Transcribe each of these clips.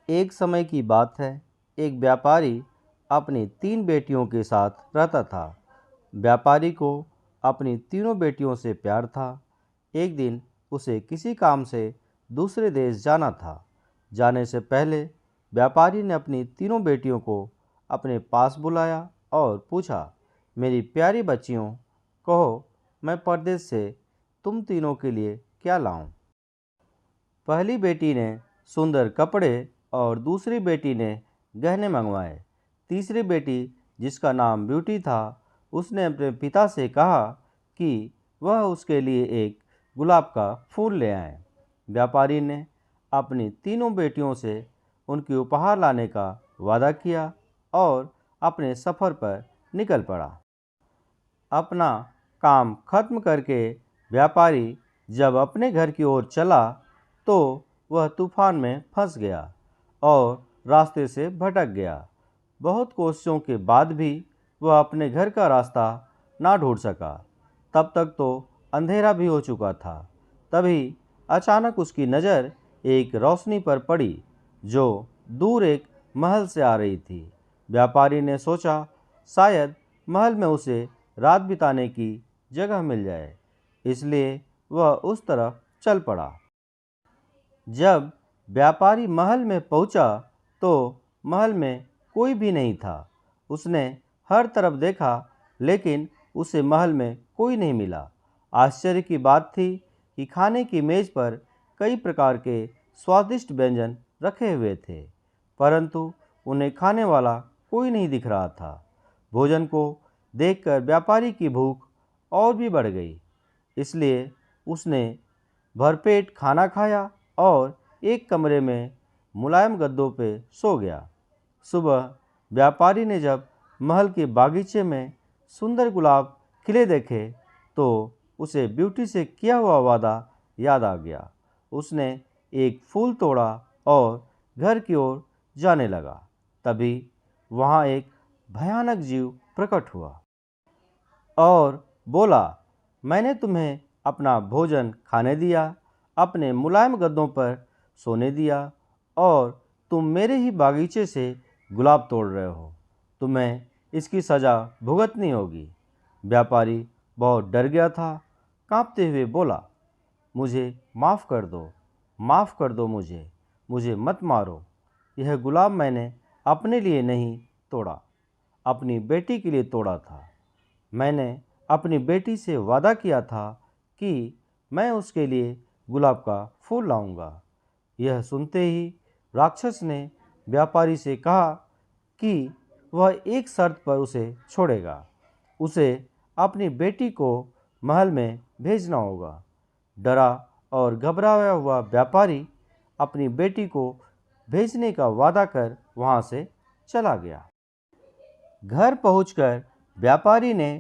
एक समय की बात है। एक व्यापारी अपनी 3 बेटियों के साथ रहता था। व्यापारी को अपनी तीनों बेटियों से प्यार था। एक दिन उसे किसी काम से दूसरे देश जाना था। जाने से पहले व्यापारी ने अपनी तीनों बेटियों को अपने पास बुलाया और पूछा, मेरी प्यारी बच्चियों, कहो मैं परदेश से तुम तीनों के लिए क्या लाऊं? पहली बेटी ने सुंदर कपड़े और दूसरी बेटी ने गहने मंगवाए। तीसरी बेटी, जिसका नाम ब्यूटी था, उसने अपने पिता से कहा कि वह उसके लिए एक गुलाब का फूल ले आए। व्यापारी ने अपनी तीनों बेटियों से उनकी उपहार लाने का वादा किया और अपने सफ़र पर निकल पड़ा। अपना काम खत्म करके व्यापारी जब अपने घर की ओर चला तो वह तूफान में फंस गया और रास्ते से भटक गया। बहुत कोशिशों के बाद भी वह अपने घर का रास्ता ना ढूंढ सका। तब तक तो अंधेरा भी हो चुका था। तभी अचानक उसकी नज़र एक रोशनी पर पड़ी जो दूर एक महल से आ रही थी। व्यापारी ने सोचा, शायद महल में उसे रात बिताने की जगह मिल जाए, इसलिए वह उस तरफ चल पड़ा। जब व्यापारी महल में पहुंचा तो महल में कोई भी नहीं था। उसने हर तरफ देखा, लेकिन उसे महल में कोई नहीं मिला। आश्चर्य की बात थी कि खाने की मेज पर कई प्रकार के स्वादिष्ट व्यंजन रखे हुए थे, परंतु उन्हें खाने वाला कोई नहीं दिख रहा था। भोजन को देखकर व्यापारी की भूख और भी बढ़ गई, इसलिए उसने भरपेट खाना खाया और एक कमरे में मुलायम गद्दों पे सो गया। सुबह व्यापारी ने जब महल के बागीचे में सुंदर गुलाब खिले देखे तो उसे ब्यूटी से किया हुआ वादा याद आ गया। उसने एक फूल तोड़ा और घर की ओर जाने लगा। तभी वहाँ एक भयानक जीव प्रकट हुआ और बोला, मैंने तुम्हें अपना भोजन खाने दिया, अपने मुलायम गद्दों पर सोने दिया और तुम मेरे ही बागीचे से गुलाब तोड़ रहे हो। तुम्हें इसकी सज़ा भुगतनी होगी। व्यापारी बहुत डर गया था। कांपते हुए बोला, मुझे माफ़ कर दो, माफ़ कर दो मुझे मत मारो। यह गुलाब मैंने अपने लिए नहीं तोड़ा, अपनी बेटी के लिए तोड़ा था। मैंने अपनी बेटी से वादा किया था कि मैं उसके लिए गुलाब का फूल लाऊंगा। यह सुनते ही राक्षस ने व्यापारी से कहा कि वह एक शर्त पर उसे छोड़ेगा। उसे अपनी बेटी को महल में भेजना होगा। डरा और घबराया हुआ व्यापारी अपनी बेटी को भेजने का वादा कर वहां से चला गया। घर पहुंचकर व्यापारी ने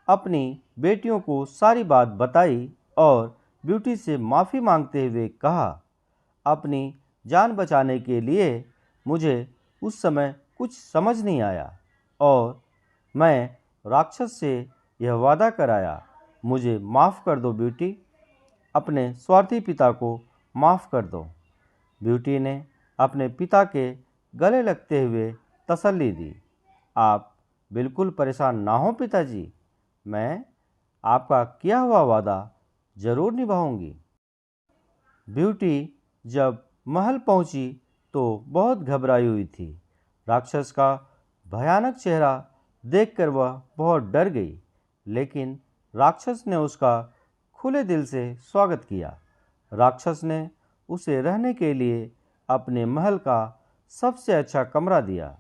अपनी बेटियों को सारी बात बताई और ब्यूटी से माफ़ी मांगते हुए कहा, अपनी जान बचाने के लिए मुझे उस समय कुछ समझ नहीं आया और मैं राक्षस से यह वादा कराया। मुझे माफ़ कर दो ब्यूटी, अपने स्वार्थी पिता को माफ़ कर दो। ब्यूटी ने अपने पिता के गले लगते हुए तसल्ली दी। आप बिल्कुल परेशान ना हो पिताजी, मैं आपका किया हुआ वादा जरूर निभाऊंगी। ब्यूटी जब महल पहुंची तो बहुत घबराई हुई थी। राक्षस का भयानक चेहरा देखकर वह बहुत डर गई, लेकिन राक्षस ने उसका खुले दिल से स्वागत किया। राक्षस ने उसे रहने के लिए अपने महल का सबसे अच्छा कमरा दिया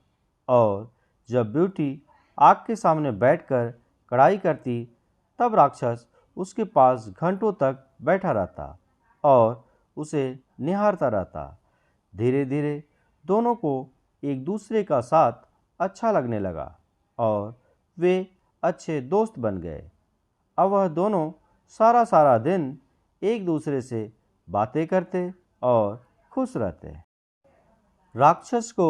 और जब ब्यूटी आग के सामने बैठकर कढ़ाई करती, तब राक्षस उसके पास घंटों तक बैठा रहता और उसे निहारता रहता। धीरे धीरे दोनों को एक दूसरे का साथ अच्छा लगने लगा और वे अच्छे दोस्त बन गए। अब वह दोनों सारा सारा दिन एक दूसरे से बातें करते और खुश रहते। राक्षस को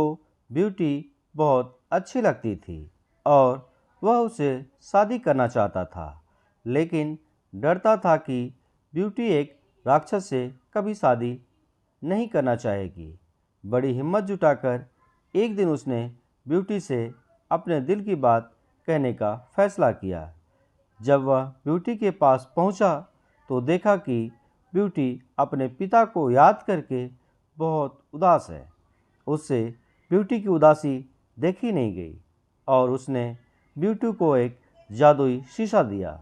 ब्यूटी बहुत अच्छी लगती थी और वह उसे शादी करना चाहता था, लेकिन डरता था कि ब्यूटी एक राक्षस से कभी शादी नहीं करना चाहेगी। बड़ी हिम्मत जुटाकर एक दिन उसने ब्यूटी से अपने दिल की बात कहने का फैसला किया। जब वह ब्यूटी के पास पहुंचा तो देखा कि ब्यूटी अपने पिता को याद करके बहुत उदास है। उससे ब्यूटी की उदासी देखी नहीं गई और उसने ब्यूटी को एक जादुई शीशा दिया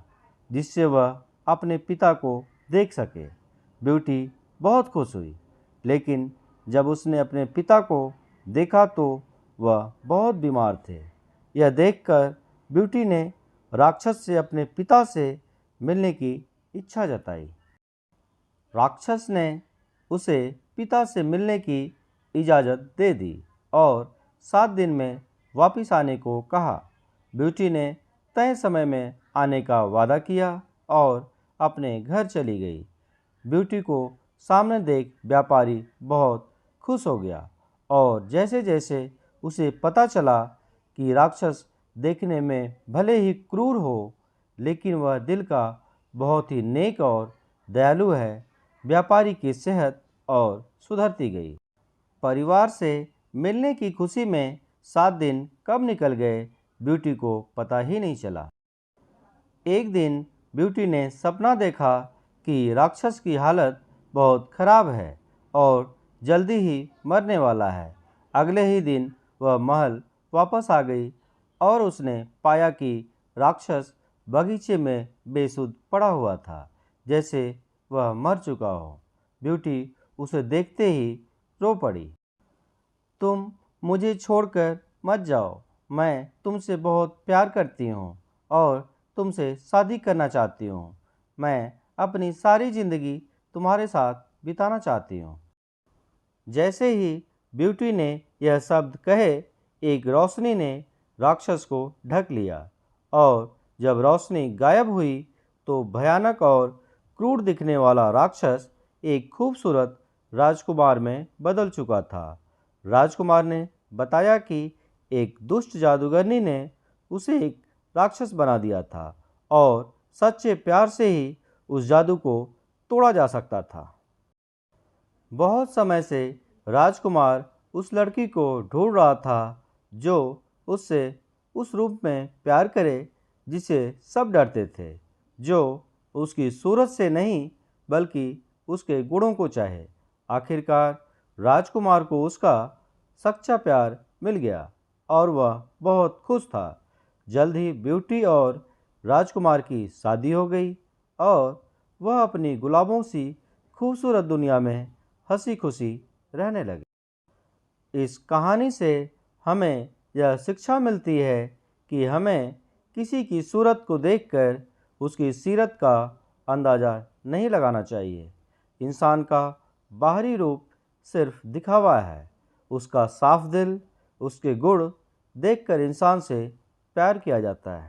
जिससे वह अपने पिता को देख सके। ब्यूटी बहुत खुश हुई, लेकिन जब उसने अपने पिता को देखा तो वह बहुत बीमार थे। यह देखकर ब्यूटी ने राक्षस से अपने पिता से मिलने की इच्छा जताई। राक्षस ने उसे पिता से मिलने की इजाज़त दे दी और 7 दिन में वापस आने को कहा। ब्यूटी ने तय समय में आने का वादा किया और अपने घर चली गई। ब्यूटी को सामने देख व्यापारी बहुत खुश हो गया और जैसे जैसे उसे पता चला कि राक्षस देखने में भले ही क्रूर हो, लेकिन वह दिल का बहुत ही नेक और दयालु है, व्यापारी की सेहत और सुधरती गई। परिवार से मिलने की खुशी में 7 दिन कब निकल गए ब्यूटी को पता ही नहीं चला। एक दिन ब्यूटी ने सपना देखा कि राक्षस की हालत बहुत खराब है और जल्दी ही मरने वाला है। अगले ही दिन वह महल वापस आ गई और उसने पाया कि राक्षस बगीचे में बेसुध पड़ा हुआ था, जैसे वह मर चुका हो। ब्यूटी उसे देखते ही रो पड़ी। तुम मुझे छोड़कर मत जाओ, मैं तुमसे बहुत प्यार करती हूँ और तुमसे शादी करना चाहती हूँ। मैं अपनी सारी ज़िंदगी तुम्हारे साथ बिताना चाहती हूँ। जैसे ही ब्यूटी ने यह शब्द कहे, एक रोशनी ने राक्षस को ढक लिया और जब रोशनी गायब हुई तो भयानक और क्रूर दिखने वाला राक्षस एक खूबसूरत राजकुमार में बदल चुका था। राजकुमार ने बताया कि एक दुष्ट जादूगरनी ने उसे एक राक्षस बना दिया था और सच्चे प्यार से ही उस जादू को तोड़ा जा सकता था। बहुत समय से राजकुमार उस लड़की को ढूंढ रहा था जो उससे उस रूप में प्यार करे जिसे सब डरते थे, जो उसकी सूरत से नहीं बल्कि उसके गुणों को चाहे। आखिरकार राजकुमार को उसका सच्चा प्यार मिल गया और वह बहुत खुश था। जल्द ही ब्यूटी और राजकुमार की शादी हो गई और वह अपनी गुलाबों सी खूबसूरत दुनिया में हंसी खुशी रहने लगे। इस कहानी से हमें यह शिक्षा मिलती है कि हमें किसी की सूरत को देखकर उसकी सीरत का अंदाज़ा नहीं लगाना चाहिए। इंसान का बाहरी रूप सिर्फ दिखावा है, उसका साफ दिल, उसके गुण देखकर इंसान से प्यार किया जाता है।